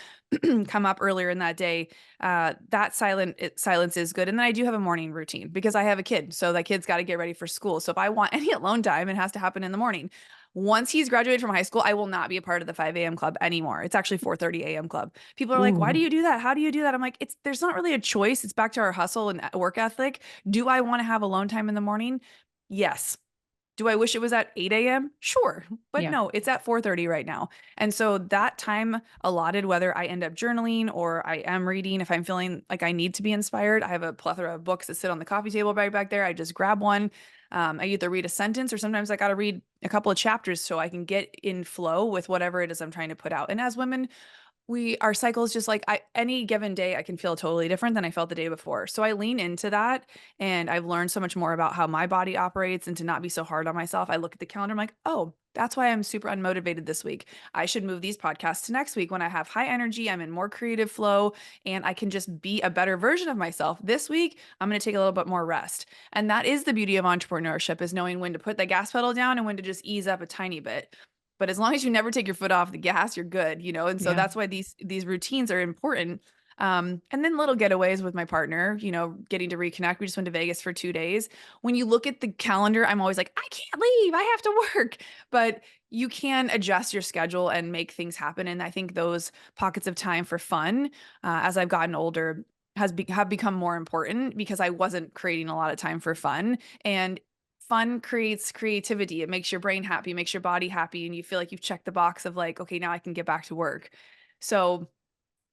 come up earlier in that day. That silence is good. And then I do have a morning routine because I have a kid. So that kid's got to get ready for school. So if I want any alone time, it has to happen in the morning. Once he's graduated from high school, I will not be a part of the 5 a.m. club anymore. It's actually 4:30 a.m. club. People are like, why do Ooh, you do that? How do you do that? I'm like, there's not really a choice. It's back to our hustle and work ethic. Do I want to have alone time in the morning? Yes. Do I wish it was at 8 a.m.? Sure. But yeah, no, it's at 4:30 right now. And so that time allotted, whether I end up journaling or I am reading, if I'm feeling like I need to be inspired, I have a plethora of books that sit on the coffee table right back there. I just grab one. I either read a sentence or sometimes I got to read a couple of chapters so I can get in flow with whatever it is I'm trying to put out. And as women, our cycle is just like any given day I can feel totally different than I felt the day before. So I lean into that, and I've learned so much more about how my body operates and to not be so hard on myself. I look at the calendar, I'm like, oh, that's why I'm super unmotivated this week. I should move these podcasts to next week when I have high energy, I'm in more creative flow, and I can just be a better version of myself. This week, I'm going to take a little bit more rest. And that is the beauty of entrepreneurship, is knowing when to put the gas pedal down and when to just ease up a tiny bit. But as long as you never take your foot off the gas, you're good. And so yeah, that's why these routines are important. And then little getaways with my partner, getting to reconnect. We just went to Vegas for 2 days. When you look at the calendar, I'm always like, I can't leave. I have to work. But you can adjust your schedule and make things happen. And I think those pockets of time for fun, as I've gotten older, have become more important because I wasn't creating a lot of time for fun. And fun creates creativity. It makes your brain happy, makes your body happy, and you feel like you've checked the box of like, okay, now I can get back to work. So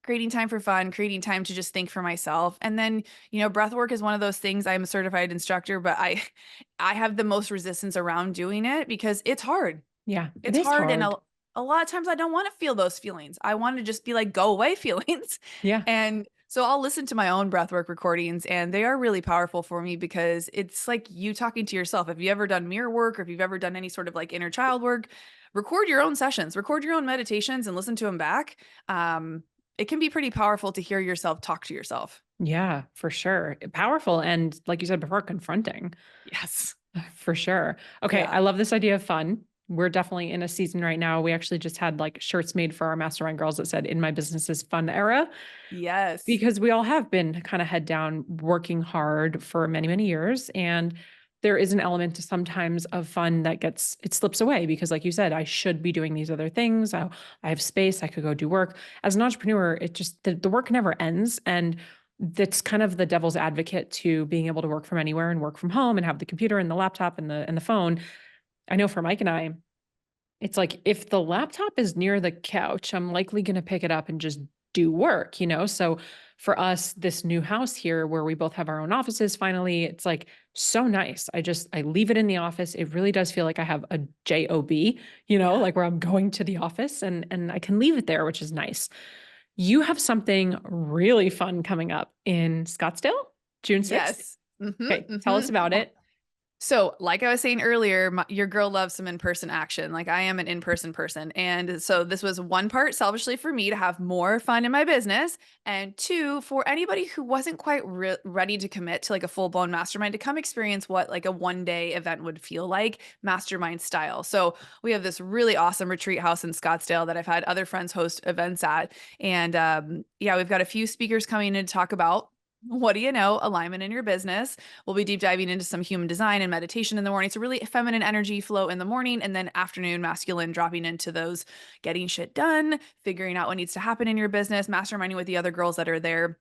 creating time for fun, creating time to just think for myself. And then, breath work is one of those things. I'm a certified instructor, but I have the most resistance around doing it because it's hard. yeah. It It's is hard, and hard. a lot of times I don't want to feel those feelings. I want to just be like, go away feelings. Yeah. And so I'll listen to my own breathwork recordings, and they are really powerful for me because it's like you talking to yourself. If you ever done mirror work, or if you've ever done any sort of like inner child work, record your own sessions, record your own meditations and listen to them back. It can be pretty powerful to hear yourself talk to yourself. Yeah, for sure. Powerful. And like you said before, confronting. Yes. For sure. Okay, Yeah. I love this idea of fun. We're definitely in a season right now. We actually just had like shirts made for our mastermind girls that said "In my business is fun era," Yes. because we all have been kind of head down working hard for many, many years. And there is an element to sometimes of fun that it slips away because, like you said, I should be doing these other things. I have space. I could go do work. As an entrepreneur, it just, the work never ends. And that's kind of the devil's advocate to being able to work from anywhere and work from home and have the computer and the laptop and the phone. I know for Mike and I, it's like if the laptop is near the couch, I'm likely going to pick it up and just do work. So for us, this new house here where we both have our own offices, finally, it's like so nice. I leave it in the office. It really does feel like I have a job, Yeah. like where I'm going to the office and I can leave it there, which is nice. You have something really fun coming up in Scottsdale. June 6th? Yes. hmm Okay, tell us hmm about it. So, like I was saying earlier, your girl loves some in-person action. Like I am an in-person person. And so this was one part selfishly for me to have more fun in my business. And two, for anybody who wasn't quite ready to commit to like a full-blown mastermind to come experience what like a one-day event would feel like, mastermind style. So we have this really awesome retreat house in Scottsdale that I've had other friends host events at. And yeah, we've got a few speakers coming in to talk about what do you know? Alignment in your business. We'll be deep diving into some human design and meditation in the morning. So really feminine energy flow in the morning and then afternoon masculine dropping into those getting shit done, figuring out what needs to happen in your business, masterminding with the other girls that are there.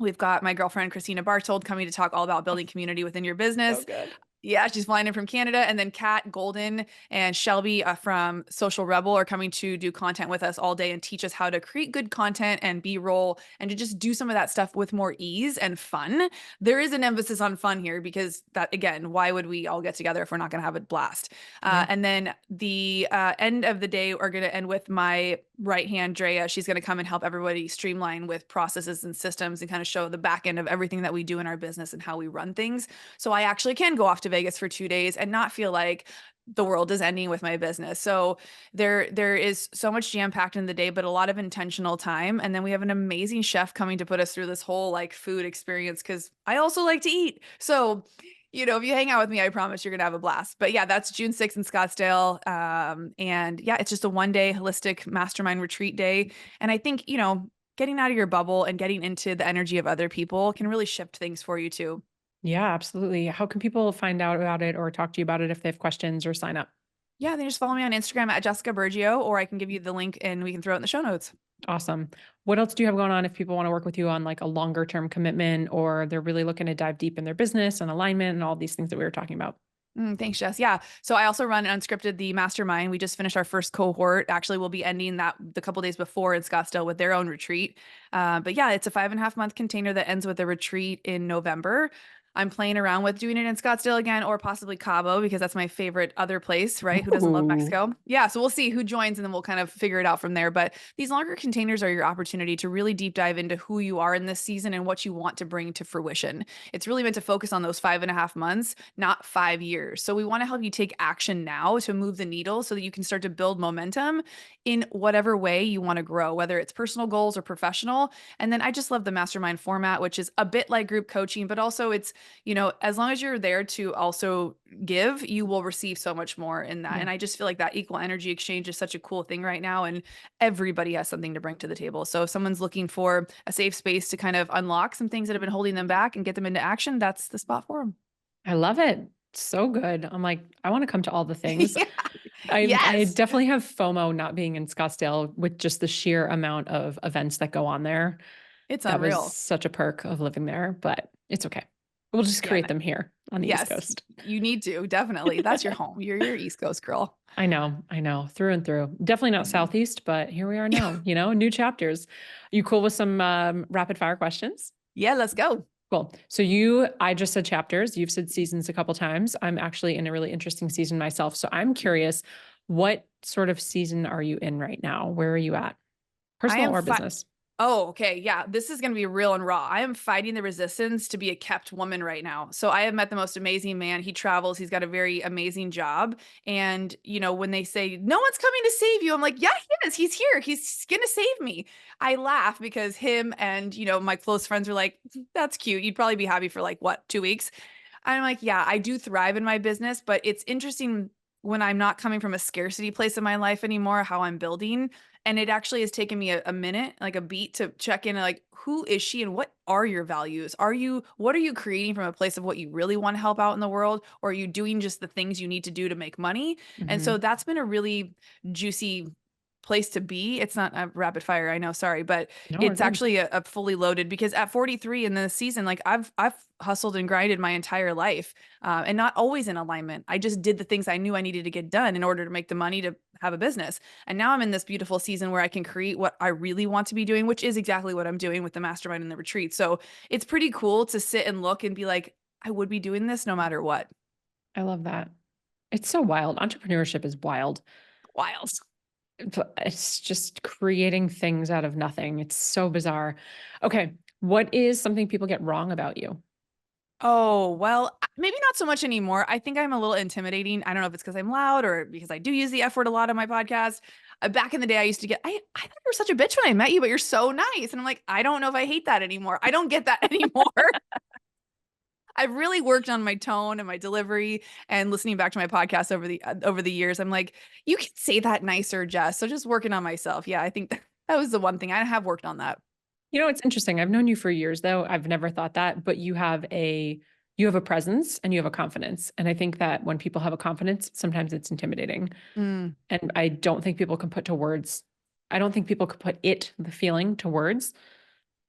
We've got my girlfriend Christina Bartold coming to talk all about building community within your So business. good. Yeah, she's flying in from Canada. And then Kat Golden and Shelby from Social Rebel are coming to do content with us all day and teach us how to create good content and B-roll and to just do some of that stuff with more ease and fun. There is an emphasis on fun here because that, again, why would we all get together if we're not going to have a blast? Yeah. And then the end of the day, we're going to end with my right hand, Drea. She's going to come and help everybody streamline with processes and systems and kind of show the back end of everything that we do in our business and how we run things. So I actually can go off to Vegas for 2 days and not feel like the world is ending with my business. So there is so much jam packed in the day, but a lot of intentional time. And then we have an amazing chef coming to put us through this whole like food experience because I also like to eat. So if you hang out with me, I promise you're gonna have a blast. But yeah, that's June 6th in Scottsdale. And yeah, it's just a 1 day holistic mastermind retreat day. And I think, getting out of your bubble and getting into the energy of other people can really shift things for you too. Yeah, absolutely. How can people find out about it or talk to you about it if they have questions or sign up? Yeah, then just follow me on Instagram at Jessica Burgio, or I can give you the link and we can throw it in the show notes. Awesome. What else do you have going on if people want to work with you on like a longer term commitment or they're really looking to dive deep in their business and alignment and all these things that we were talking about? Thanks, Jess. Yeah. So I also run Unscripted, the mastermind. We just finished our first cohort. Actually, we'll be ending that the couple days before in Scottsdale with their own retreat. But yeah, it's a 5.5 month container that ends with a retreat in November. I'm playing around with doing it in Scottsdale again, or possibly Cabo, because that's my favorite other place, right? Who doesn't love Ooh, Mexico? Yeah. So we'll see who joins and then we'll kind of figure it out from there. But these longer containers are your opportunity to really deep dive into who you are in this season and what you want to bring to fruition. It's really meant to focus on those 5.5 months, not 5 years. So we want to help you take action now to move the needle so that you can start to build momentum in whatever way you want to grow, whether it's personal goals or professional. And then I just love the mastermind format, which is a bit like group coaching, but also it's, as long as you're there to also give, you will receive so much more in that. yeah. And I just feel like that equal energy exchange is such a cool thing right now. And everybody has something to bring to the table. So if someone's looking for a safe space to kind of unlock some things that have been holding them back and get them into action, that's the spot for them. I love it. So good. I'm like, I want to come to all the things. Yeah. I Yes. definitely have FOMO not being in Scottsdale with just the sheer amount of events that go on there. It's That was unreal. such a perk of living there, but it's okay. We'll just Yeah. create them here on the East Yes. Coast. You need to, definitely. That's your home. You're your East Coast girl. I know, through and through. Definitely not Mhm. Southeast, but here we are now, new chapters. You cool with some rapid fire questions? Yeah, let's go. Cool. So I just said chapters. You've said seasons a couple times. I'm actually in a really interesting season myself. So I'm curious, what sort of season are you in right now? Where are you at? I Personal am or business? Oh, okay. Yeah, this is going to be real and raw. I am fighting the resistance to be a kept woman right now. So I have met the most amazing man. He travels, he's got a very amazing job. And, when they say, no one's coming to save you, I'm like, yeah, he is. He's here. He's going to save me. I laugh because him and, my close friends are like, that's cute. You'd probably be happy for like, what, 2 weeks? I'm like, yeah, I do thrive in my business, but it's interesting when I'm not coming from a scarcity place in my life anymore, how I'm building. And it actually has taken me a minute, like a beat to check in, like, who is she and what are your values? What are you creating from a place of what you really want to help out in the world? Or are you doing just the things you need to do to make money? And Hmm. so that's been a really juicy place to be. It's not a rapid fire, I know, sorry, but No, we're it's good. actually a fully loaded because at 43 in the season, like I've hustled and grinded my entire life, and not always in alignment. I just did the things I knew I needed to get done in order to make the money to have a business. And now I'm in this beautiful season where I can create what I really want to be doing, which is exactly what I'm doing with the mastermind and the retreat. So it's pretty cool to sit and look and be like, I would be doing this no matter what. I love that. It's so wild. Entrepreneurship is wild. Wild. It's just creating things out of nothing. It's so bizarre. Okay. What is something people get wrong about you? Oh, well, maybe not so much anymore. I think I'm a little intimidating. I don't know if it's because I'm loud or because I do use the F word a lot on my podcast. Back in the day, I used to I thought you were such a bitch when I met you, but you're so nice. And I'm like, I don't know if I hate that anymore. I don't get that anymore. I've really worked on my tone and my delivery and listening back to my podcast over the years. I'm like, you can say that nicer, Jess. So just working on myself. Yeah, I think that was the one thing I have worked on that. You know, it's interesting. I've known you for years though. I've never thought that, but you have a presence and you have a confidence. And I think that when people have a confidence, sometimes it's intimidating. Mm, And I don't think people can put to words. I don't think people could put the feeling to words.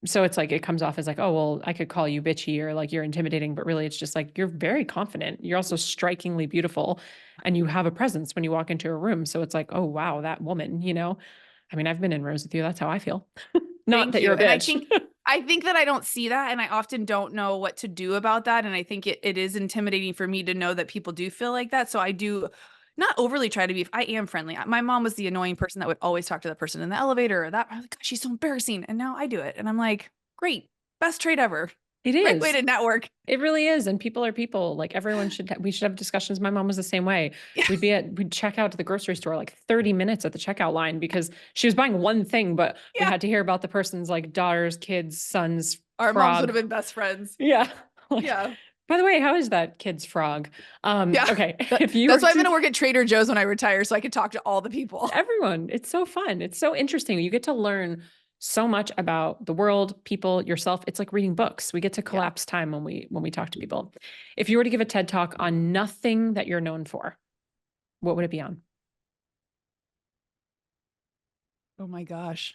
So it's like it comes off as like, oh, well, I could call you bitchy or like you're intimidating, but really it's just like you're very confident. You're also strikingly beautiful and you have a presence when you walk into a room. So it's like, oh, wow, that woman, you know? I mean, I've been in rooms with you. That's how I feel. Not thank that you're you. a And bitch. I think that I don't see that and I often don't know what to do about that. And I think it is intimidating for me to know that people do feel like that. So I do not overly try to be, I am friendly. My mom was the annoying person that would always talk to the person in the elevator or that. I was like, God, she's so embarrassing. And now I do it. And I'm like, great, best trade ever. It Great way is. to network. It really is. And people are people. Like everyone we should have discussions. My mom was the same way. Yeah. We'd check out to the grocery store like 30 minutes at the checkout line because she was buying one thing, but we Yeah. had to hear about the person's like daughter's, kids, son's Our moms would frog. have been best friends. Yeah. Like, Yeah. by the way, how is that kid's frog? Yeah. Okay. If you were That's why I'm going to to work at Trader Joe's when I retire so I can talk to all the people. everyone, it's so fun. It's so interesting. You get to learn so much about the world, people, yourself. It's like reading books. We get to Yeah. collapse time when we talk to people. If you were to give a TED talk on nothing that you're known for, what would it be on? Oh my gosh.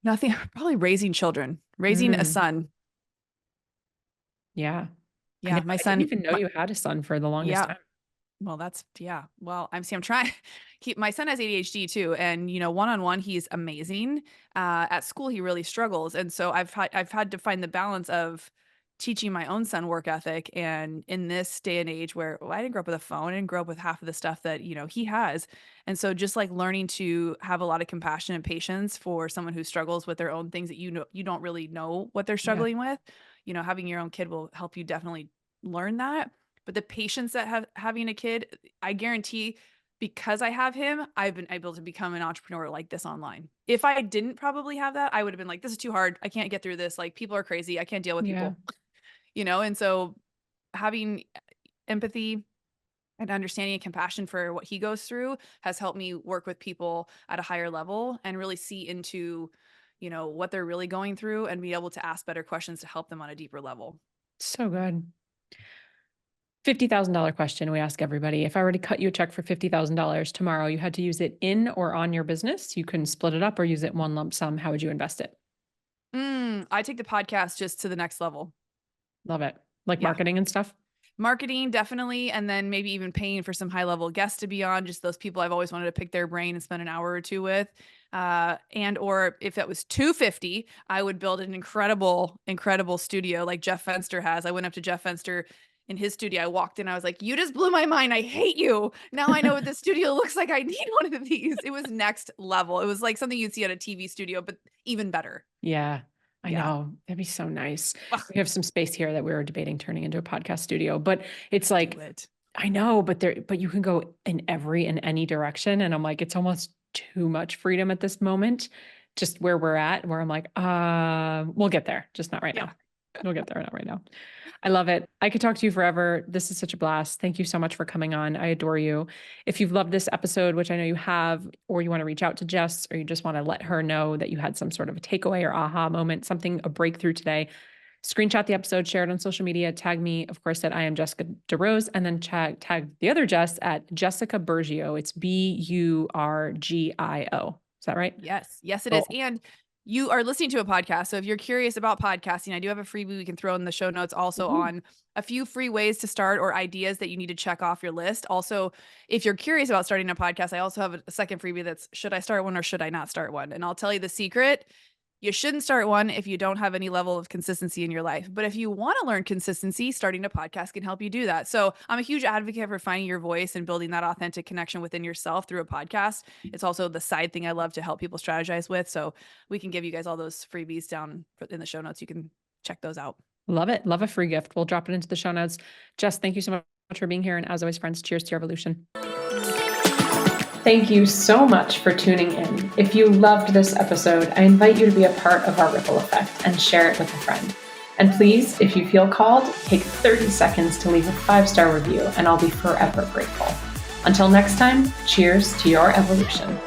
Nothing, probably raising children, raising a Mm, son. yeah. Yeah, my I didn't son, even know you had a son for the longest yeah. time. Well, that's yeah. Well, I'm trying. My son has ADHD too, and one-on-one he's amazing. At school he really struggles, and so I've had to find the balance of teaching my own son work ethic, and in this day and age where I didn't grow up with a phone, I didn't grow up with half of the stuff that he has, and so just like learning to have a lot of compassion and patience for someone who struggles with their own things that you don't really know what they're Yeah. struggling with. Having your own kid will help you definitely learn that, but the patience that having a kid, I guarantee because I have him, I've been able to become an entrepreneur like this online. If I didn't probably have that, I would have been like, this is too hard. I can't get through this. Like people are crazy. I can't deal with Yeah. people, And so having empathy and understanding and compassion for what he goes through has helped me work with people at a higher level and really see into, what they're really going through and be able to ask better questions to help them on a deeper level. So good. $50,000 question we ask everybody. If I were to cut you a check for $50,000 tomorrow, you had to use it in or on your business. You couldn't split it up or use it in one lump sum. How would you invest it? I take the podcast just to the next level. Love it. Like Yeah. marketing and stuff. Marketing, definitely. And then maybe even paying for some high level guests to be on, just those people I've always wanted to pick their brain and spend an hour or two with. And or if it was 250, I would build an incredible studio like Jeff Fenster has. I went up to Jeff Fenster in his studio. I walked in, I was like, you just blew my mind. I hate you. Now I know what the studio looks like. I need one of these. It was next level. It was like something you'd see at a TV studio, but even better. Yeah, I Yeah. know. That'd be so nice. Ugh, We have some space here that we were debating turning into a podcast studio, but it's like, do it. I know, but you can go in every and any direction. And I'm like, it's almost too much freedom at this moment, just where we're at, where I'm like, we'll get there, just not right Yeah. now. We'll get there, not right now. I love it. I could talk to you forever. This is such a blast. Thank you so much for coming on. I adore you. If you've loved this episode, which I know you have, or you want to reach out to Jess, or you just want to let her know that you had some sort of a takeaway or aha moment, something, a breakthrough today, screenshot the episode, share it on social media, tag me, of course, at I am Jessica DeRose, and then tag the other Jess at Jessica Burgio. It's Burgio. Is that right? Yes. Yes, it is. Cool. And you are listening to a podcast. So if you're curious about podcasting, I do have a freebie we can throw in the show notes also Ooh. on a few free ways to start or ideas that you need to check off your list. Also, if you're curious about starting a podcast, I also have a second freebie that's should I start one or should I not start one? And I'll tell you the secret. You shouldn't start one if you don't have any level of consistency in your life. But if you want to learn consistency, starting a podcast can help you do that. So I'm a huge advocate for finding your voice and building that authentic connection within yourself through a podcast. It's also the side thing I love to help people strategize with. So we can give you guys all those freebies down in the show notes. You can check those out. Love it. Love a free gift. We'll drop it into the show notes. Jess, thank you so much for being here. And as always, friends, cheers to your evolution. Thank you so much for tuning in. If you loved this episode, I invite you to be a part of our ripple effect and share it with a friend. And please, if you feel called, take 30 seconds to leave a 5-star review, and I'll be forever grateful. Until next time, cheers to your evolution.